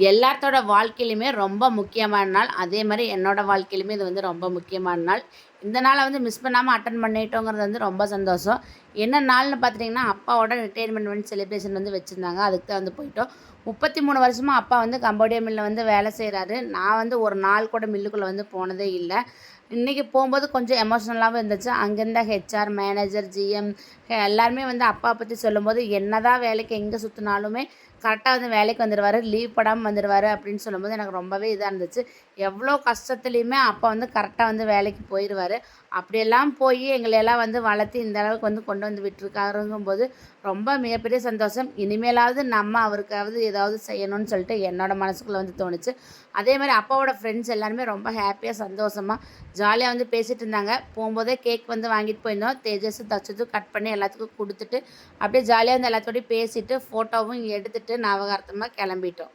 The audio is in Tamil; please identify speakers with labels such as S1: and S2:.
S1: எல்லாத்தோட வாழ்க்கையிலுமே ரொம்ப முக்கியமான நாள். அதே மாரி என்னோட வாழ்க்கையிலுமே இது வந்து ரொம்ப முக்கியமான நாள். இந்த நாள வந்து மிஸ் பண்ணாம அட்டெண்ட் பண்ணிட்டோங்கிறது வந்து ரொம்ப சந்தோஷம். என்ன நாள்னு பார்த்துட்டிங்கன்னா, அப்பாவோட ரிட்டயர்மெண்ட் வந்து செலிப்ரேஷன் வந்து வச்சிருந்தாங்க. அதுக்கு தான் வந்து போயிட்டோம். 33 வருஷமா அப்பா வந்து கம்போடியா மில்ல வந்து வேலை செய்றாரு. நான் வந்து ஒரு நாள் கூட மில்லுக்குள்ள வந்து போனதே இல்ல. இன்னைக்கு போம்போது கொஞ்சம் எமோஷனலாவும் இருந்துச்சு. அங்க இருந்த ஹெச்ஆர், மேனேஜர், ஜிஎம் எல்லாருமே வந்து அப்பா பத்தி சொல்லும்போது, என்னதான் வேலைக்கு எங்க சுத்துனாலுமே கரெக்ட்டா வந்து வேலைக்கு வந்துருவாரு. லீவ் போடாம வந்துருவாரு அப்படின்னு சொல்லும்போது எனக்கு ரொம்பவே இதா இருந்துச்சு. எவ்வளோ கஷ்டத்துலயுமே அப்பா வந்து கரெக்ட்டா வந்து வேலைக்கு போயிருவாரு. அப்படியெல்லாம் போயி எங்களையெல்லாம் வந்து வளர்த்து இந்த அளவுக்கு வந்து கொண்டு வந்து விட்டுருக்காருங்கும்போது, ரொம்ப மிகப்பெரிய சந்தோஷம். இனிமேலாவது நம்ம அவருக்காவது ஏதாவது செய்யணும்னு சொல்லிட்டு என்னோட மனசுக்குள்ள வந்து தோணுச்சு. அதே மாரி அப்பாவோட ஃப்ரெண்ட்ஸ் எல்லாருமே ரொம்ப ஹேப்பியா, சந்தோஷமா, ஜாலியா வந்து பேசிட்டு இருந்தாங்க. போம்போதே கேக் வந்து வாங்கிட்டு போயிருந்தோம். தேஜஸும், தட்சத்தும் கட் பண்ணி எல்லாத்துக்கும் குடுத்துட்டு, அப்படியே ஜாலியா வந்து எல்லாத்தோடயும் பேசிட்டு, ஃபோட்டோவும் எடுத்துட்டு ஞாபகார்த்தமா கெளம்பிட்டோம்.